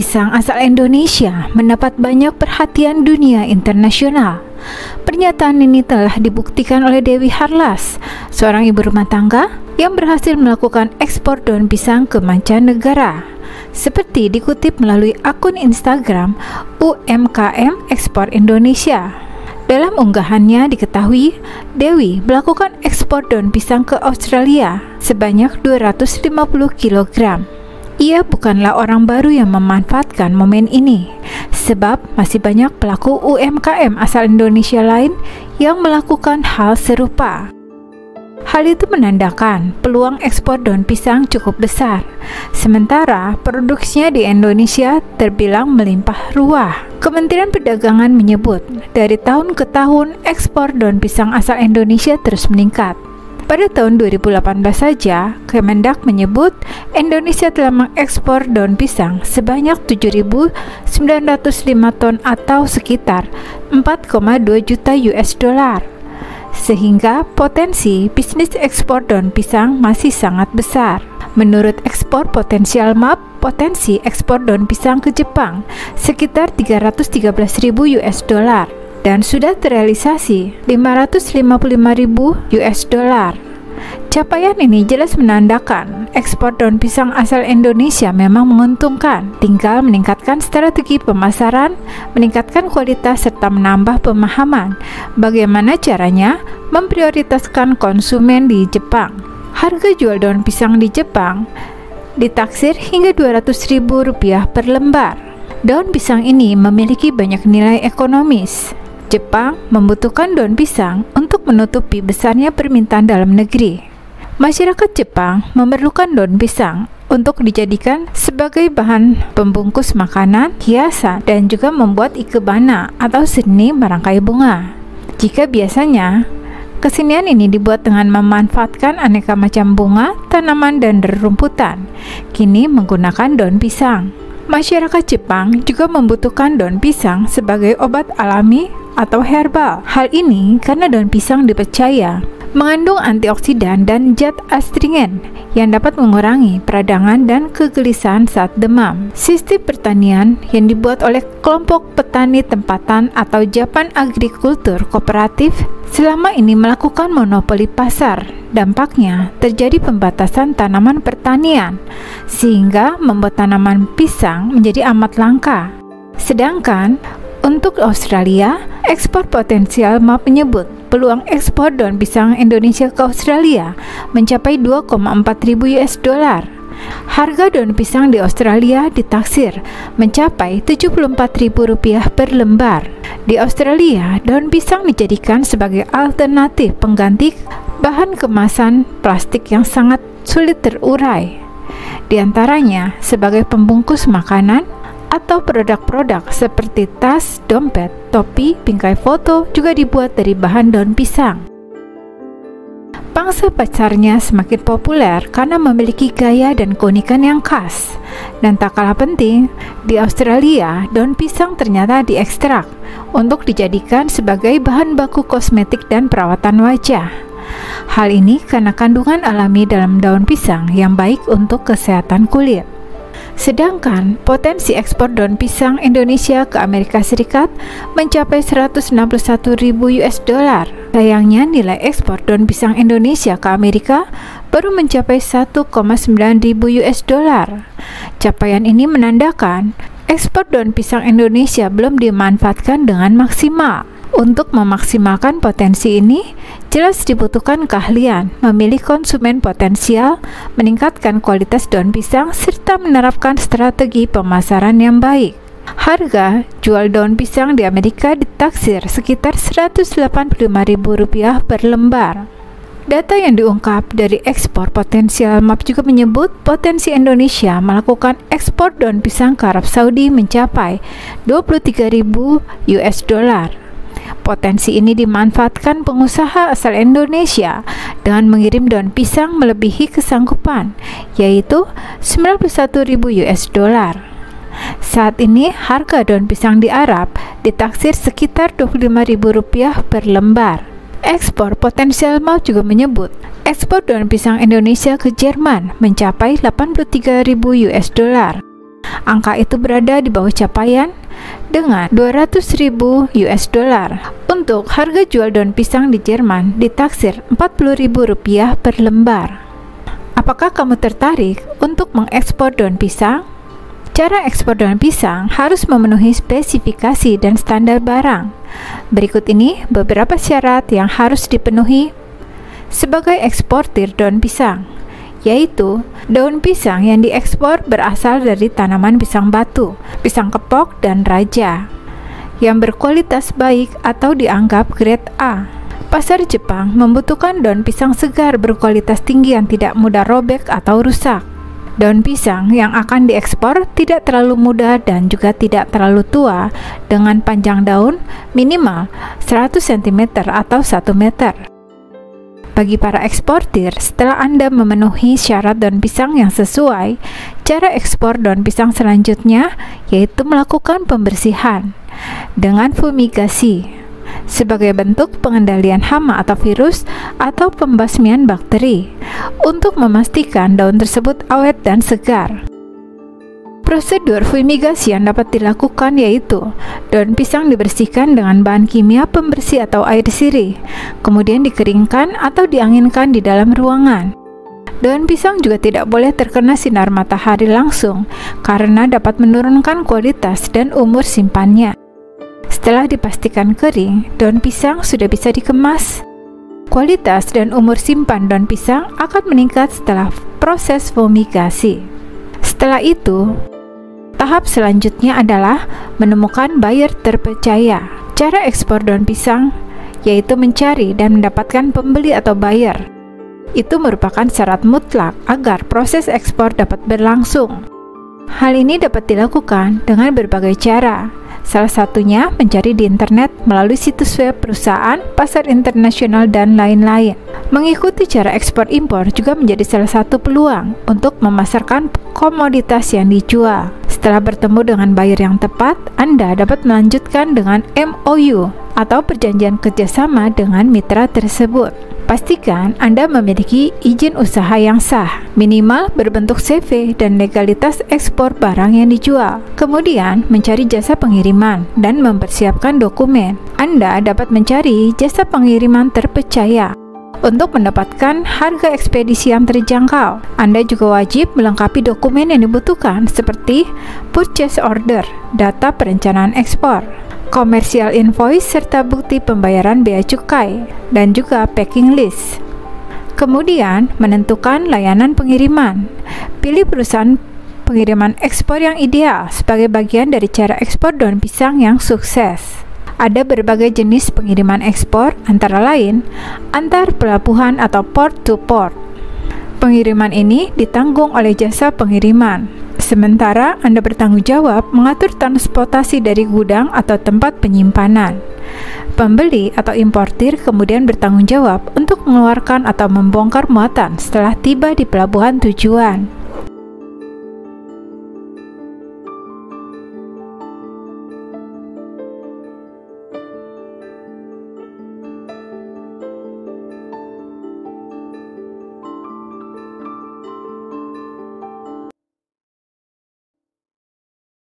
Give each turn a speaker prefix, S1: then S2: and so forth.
S1: Pisang asal Indonesia mendapat banyak perhatian dunia internasional. Pernyataan ini telah dibuktikan oleh Dewi Harlas, seorang ibu rumah tangga yang berhasil melakukan ekspor daun pisang ke mancanegara. Seperti dikutip melalui akun Instagram UMKM Ekspor Indonesia. Dalam unggahannya diketahui Dewi melakukan ekspor daun pisang ke Australia sebanyak 250 kg. Ia bukanlah orang baru yang memanfaatkan momen ini, sebab masih banyak pelaku UMKM asal Indonesia lain yang melakukan hal serupa. Hal itu menandakan peluang ekspor daun pisang cukup besar, sementara produksinya di Indonesia terbilang melimpah ruah. Kementerian Perdagangan menyebut, dari tahun ke tahun ekspor daun pisang asal Indonesia terus meningkat. Pada tahun 2018 saja, Kemendak menyebut Indonesia telah mengekspor daun pisang sebanyak 7.905 ton atau sekitar 4,2 juta US$. Sehingga potensi bisnis ekspor daun pisang masih sangat besar. Menurut ekspor potensial MAP, potensi ekspor daun pisang ke Jepang sekitar 313.000 US$. Dan sudah terrealisasi 555.000 US$. Capaian ini jelas menandakan ekspor daun pisang asal Indonesia memang menguntungkan. Tinggal meningkatkan strategi pemasaran, meningkatkan kualitas serta menambah pemahaman bagaimana caranya memprioritaskan konsumen di Jepang. Harga jual daun pisang di Jepang ditaksir hingga Rp200.000 per lembar. Daun pisang ini memiliki banyak nilai ekonomis. Jepang membutuhkan daun pisang untuk menutupi besarnya permintaan dalam negeri. Masyarakat Jepang memerlukan daun pisang untuk dijadikan sebagai bahan pembungkus makanan, hiasan, dan juga membuat ikebana atau seni merangkai bunga. Jika biasanya kesenian ini dibuat dengan memanfaatkan aneka macam bunga, tanaman, dan rerumputan, kini menggunakan daun pisang. Masyarakat Jepang juga membutuhkan daun pisang sebagai obat alami atau herbal. Hal ini karena daun pisang dipercaya mengandung antioksidan dan zat astringen yang dapat mengurangi peradangan dan kegelisahan saat demam. Sistem pertanian yang dibuat oleh kelompok petani tempatan atau Japan Agrikultur Kooperatif selama ini melakukan monopoli pasar. Dampaknya terjadi pembatasan tanaman pertanian sehingga membuat tanaman pisang menjadi amat langka. Sedangkan untuk Australia, ekspor potensial MAP menyebut peluang ekspor daun pisang Indonesia ke Australia mencapai 2,4 ribu US$. Harga daun pisang di Australia ditaksir mencapai Rp74.000 per lembar. Di Australia, daun pisang dijadikan sebagai alternatif pengganti bahan kemasan plastik yang sangat sulit terurai. Di antaranya sebagai pembungkus makanan atau produk-produk seperti tas, dompet, topi, bingkai foto juga dibuat dari bahan daun pisang. Pangsa pasarnya semakin populer karena memiliki gaya dan keunikan yang khas. Dan tak kalah penting, di Australia, daun pisang ternyata diekstrak untuk dijadikan sebagai bahan baku kosmetik dan perawatan wajah. Hal ini karena kandungan alami dalam daun pisang yang baik untuk kesehatan kulit. Sedangkan potensi ekspor daun pisang Indonesia ke Amerika Serikat mencapai 161.000 US$. Sayangnya nilai ekspor daun pisang Indonesia ke Amerika baru mencapai 1,9 ribu US$. Capaian ini menandakan ekspor daun pisang Indonesia belum dimanfaatkan dengan maksimal. Untuk memaksimalkan potensi ini, jelas dibutuhkan keahlian, memilih konsumen potensial, meningkatkan kualitas daun pisang, serta menerapkan strategi pemasaran yang baik. Harga jual daun pisang di Amerika ditaksir sekitar Rp185.000 per lembar. Data yang diungkap dari ekspor potensial MAP juga menyebut potensi Indonesia melakukan ekspor daun pisang ke Arab Saudi mencapai 23.000 US$. Potensi ini dimanfaatkan pengusaha asal Indonesia dengan mengirim daun pisang melebihi kesanggupan, yaitu 91.000 US$. Saat ini harga daun pisang di Arab ditaksir sekitar Rp25.000 per lembar. Ekspor potensial MAP juga menyebut ekspor daun pisang Indonesia ke Jerman mencapai 83.000 US$. Angka itu berada di bawah capaian dengan 200.000 US dollar. Untuk harga jual daun pisang di Jerman ditaksir Rp40.000 per lembar. Apakah kamu tertarik untuk mengekspor daun pisang? Cara ekspor daun pisang harus memenuhi spesifikasi dan standar barang. Berikut ini beberapa syarat yang harus dipenuhi sebagai eksportir daun pisang, yaitu daun pisang yang diekspor berasal dari tanaman pisang batu, pisang kepok, dan raja, yang berkualitas baik atau dianggap grade A. Pasar Jepang membutuhkan daun pisang segar berkualitas tinggi yang tidak mudah robek atau rusak. Daun pisang yang akan diekspor tidak terlalu muda dan juga tidak terlalu tua, dengan panjang daun minimal 100 cm atau 1 meter. Bagi para eksportir, setelah Anda memenuhi syarat daun pisang yang sesuai, cara ekspor daun pisang selanjutnya yaitu melakukan pembersihan dengan fumigasi sebagai bentuk pengendalian hama atau virus atau pembasmian bakteri untuk memastikan daun tersebut awet dan segar. Prosedur fumigasi yang dapat dilakukan yaitu daun pisang dibersihkan dengan bahan kimia pembersih atau air sirih, kemudian dikeringkan atau dianginkan di dalam ruangan. Daun pisang juga tidak boleh terkena sinar matahari langsung karena dapat menurunkan kualitas dan umur simpannya. Setelah dipastikan kering, daun pisang sudah bisa dikemas. Kualitas dan umur simpan daun pisang akan meningkat setelah proses fumigasi. Setelah itu, tahap selanjutnya adalah menemukan buyer terpercaya. Cara ekspor daun pisang yaitu mencari dan mendapatkan pembeli atau buyer. Itu merupakan syarat mutlak agar proses ekspor dapat berlangsung. Hal ini dapat dilakukan dengan berbagai cara. Salah satunya mencari di internet melalui situs web perusahaan, pasar internasional, dan lain-lain. Mengikuti cara ekspor impor juga menjadi salah satu peluang untuk memasarkan komoditas yang dijual. Setelah bertemu dengan buyer yang tepat, Anda dapat melanjutkan dengan MOU atau perjanjian kerjasama dengan mitra tersebut. Pastikan Anda memiliki izin usaha yang sah, minimal berbentuk CV dan legalitas ekspor barang yang dijual. Kemudian, mencari jasa pengiriman dan mempersiapkan dokumen. Anda dapat mencari jasa pengiriman terpercaya untuk mendapatkan harga ekspedisi yang terjangkau. Anda juga wajib melengkapi dokumen yang dibutuhkan seperti purchase order, data perencanaan ekspor, komersial invoice serta bukti pembayaran bea cukai, dan juga packing list. Kemudian, menentukan layanan pengiriman. Pilih perusahaan pengiriman ekspor yang ideal sebagai bagian dari cara ekspor daun pisang yang sukses. Ada berbagai jenis pengiriman ekspor, antara lain antar pelabuhan atau port to port. Pengiriman ini ditanggung oleh jasa pengiriman. Sementara Anda bertanggung jawab mengatur transportasi dari gudang atau tempat penyimpanan. Pembeli atau importir kemudian bertanggung jawab untuk mengeluarkan atau membongkar muatan setelah tiba di pelabuhan tujuan.